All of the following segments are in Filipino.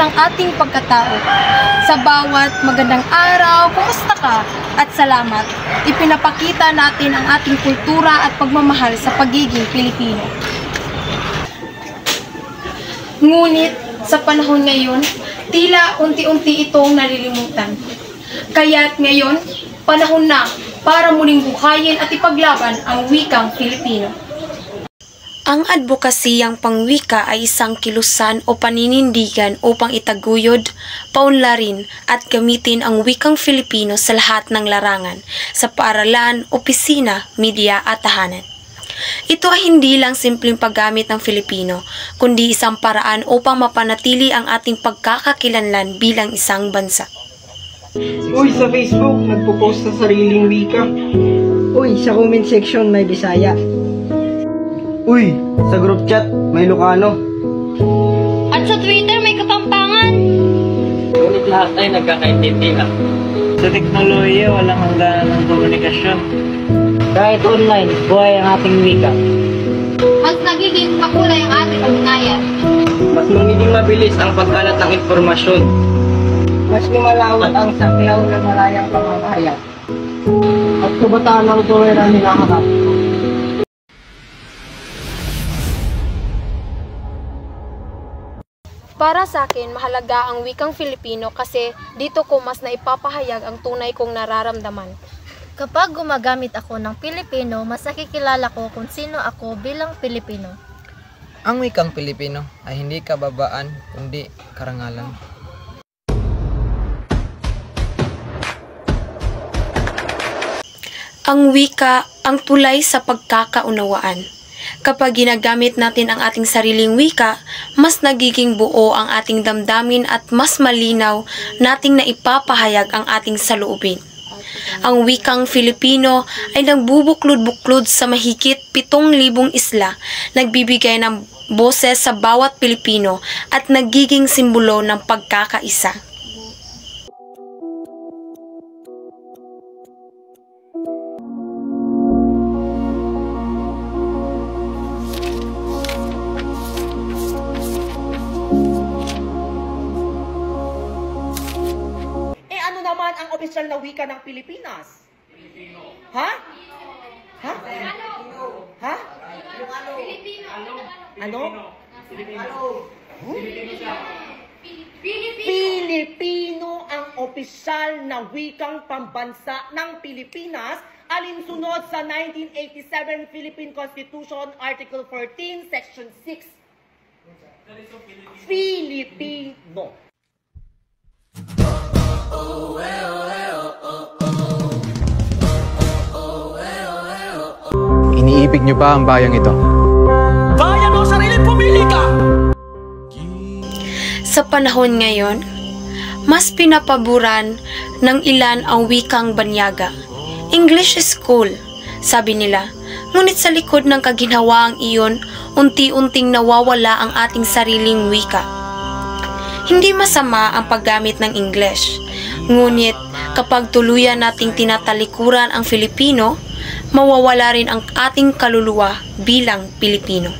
ang ating pagkatao. Sa bawat magandang araw, kumusta ka? At salamat, ipinapakita natin ang ating kultura at pagmamahal sa pagiging Pilipino. Ngunit sa panahon ngayon, tila unti-unti itong nalilimutan. Kaya't ngayon, panahon na para muling buhayin at ipaglaban ang wikang Pilipino. Ang advokasiyang pangwika ay isang kilusan o paninindigan upang itaguyod, paunlarin at gamitin ang wikang Filipino sa lahat ng larangan, sa paaralan, opisina, media at tahanan. Ito ay hindi lang simpleng paggamit ng Filipino, kundi isang paraan upang mapanatili ang ating pagkakakilanlan bilang isang bansa. Uy, sa Facebook, nagpo-post sa sariling wika. Uy, sa comment section may Bisaya. Uy, sa group chat, may Ilocano. At sa Twitter may Kapampangan. Ngunit lahat ay nagkakaintindihan. Sa teknolohiya, walang hangganan ng komunikasyon. Kahit online, buhay ang ating wika. Mas nagiging makulay ang ating ugnayan. Mas magiging mabilis ang pagkalat ng informasyon. Mas lumalawat ang saklaw ng malayang pamamahayag. At kabataan ng tuloy na hinahanap. Para sa akin, mahalaga ang wikang Filipino kasi dito ko mas naipapahayag ang tunay kong nararamdaman. Kapag gumagamit ako ng Pilipino, mas nakikilala ko kung sino ako bilang Pilipino. Ang wikang Pilipino ay hindi kababaan kundi karangalan. Ang wika ang tulay sa pagkakaunawaan. Kapag ginagamit natin ang ating sariling wika, mas nagiging buo ang ating damdamin at mas malinaw nating naipapahayag ang ating saloobin. Ang wikang Filipino ay nagbubuklod-buklod sa mahigit 7,000 isla, nagbibigay ng boses sa bawat Pilipino at nagiging simbolo ng pagkakaisa. Ano naman ang opisyal na wika ng Pilipinas? Filipino. Ha? Ha? Filipino. Ha? Filipino. Ano? Filipino. Filipino ang opisyal na wikang pambansa ng Pilipinas alinsunod sa 1987 Philippine Constitution Article 14 Section 6. Filipino. Iniibig niyo ba ang bayang ito? Bayan mo sarili, pumili ka! Sa panahon ngayon, mas pinapaboran ng ilan ang wikang banyaga. English is cool, sabi nila. Ngunit sa likod ng kaginhawaang iyon, unti-unting nawawala ang ating sariling wika. Hindi masama ang paggamit ng English. Ngunit kapag tuluyan nating tinatalikuran ang Filipino, mawawala rin ang ating kaluluwa bilang Pilipino.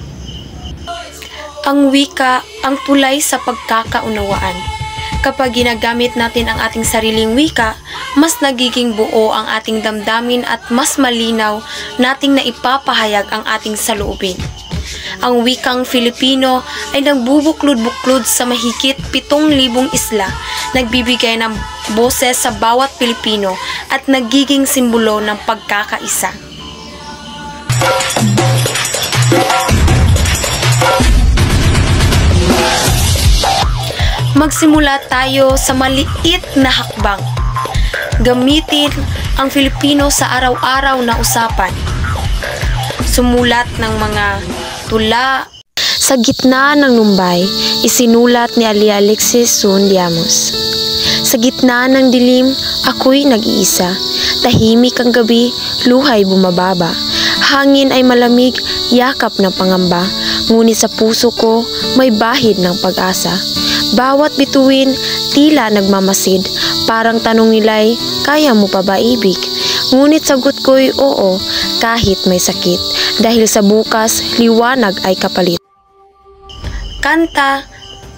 Ang wika ang tulay sa pagkakaunawaan. Kapag ginagamit natin ang ating sariling wika, mas nagiging buo ang ating damdamin at mas malinaw nating naipapahayag ang ating saloobin. Ang wikang Filipino ay nagbubuklod-buklod sa mahigit 7,000 isla, nagbibigay ng boses sa bawat Pilipino at nagiging simbolo ng pagkakaisa. Magsimula tayo sa maliit na hakbang. Gamitin ang Filipino sa araw-araw na usapan. Sumulat ng mga tula. Sa gitna ng Numbay, isinulat ni Ali Alexis Sundiamos. Sa gitna ng dilim, ako'y nag-iisa. Tahimik ang gabi, luhay bumababa. Hangin ay malamig, yakap ng pangamba. Ngunit sa puso ko, may bahid ng pag-asa. Bawat bituin, tila nagmamasid. Parang tanong nila'y, kaya mo pa ba ibig? Ngunit sagot ko'y oo, kahit may sakit. Dahil sa bukas, liwanag ay kapalit. Kanta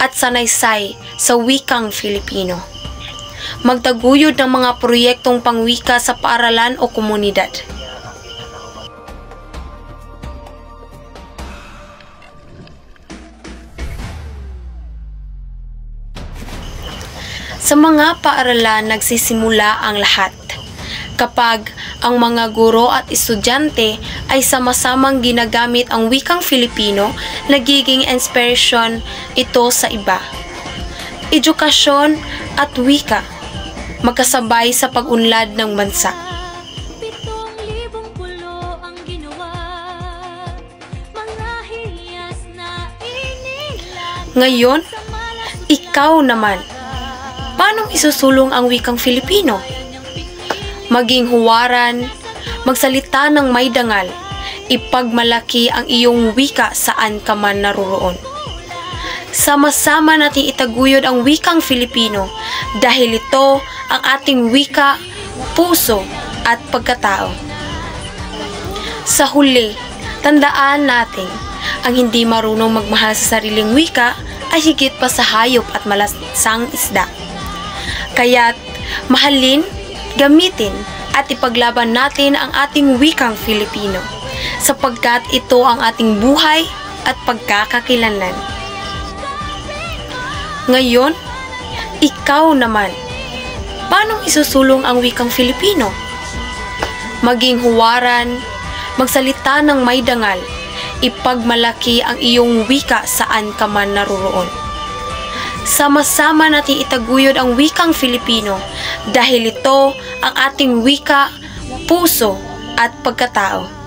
at sanaysay sa wikang Filipino. Magtaguyod ng mga proyektong pangwika sa paaralan o komunidad. Sa mga paaralan nagsisimula ang lahat. Kapag ang mga guro at estudyante ay sama-samang ginagamit ang wikang Filipino, nagiging inspirasyon ito sa iba. Edukasyon at wika, magkasabay sa pag-unlad ng bansa. Ngayon, ikaw naman, paano isusulong ang wikang Filipino? Maging huwaran, magsalita ng may dangal, ipagmalaki ang iyong wika saan ka man naroroon. Sama-sama nating itaguyod ang wikang Filipino dahil ito ang ating wika, puso at pagkatao. Sa huli, tandaan natin, ang hindi marunong magmahal sa sariling wika ay higit pa sa hayop at malasang isda. Kaya't mahalin, gamitin at ipaglaban natin ang ating wikang Filipino sapagkat ito ang ating buhay at pagkakakilanlan. Ngayon, ikaw naman, paano isusulong ang wikang Filipino? Maging huwaran, magsalita ng may dangal, ipagmalaki ang iyong wika saan ka man naroroon. Sama-sama natin itaguyod ang wikang Filipino dahil ito ang ating wika, puso at pagkatao.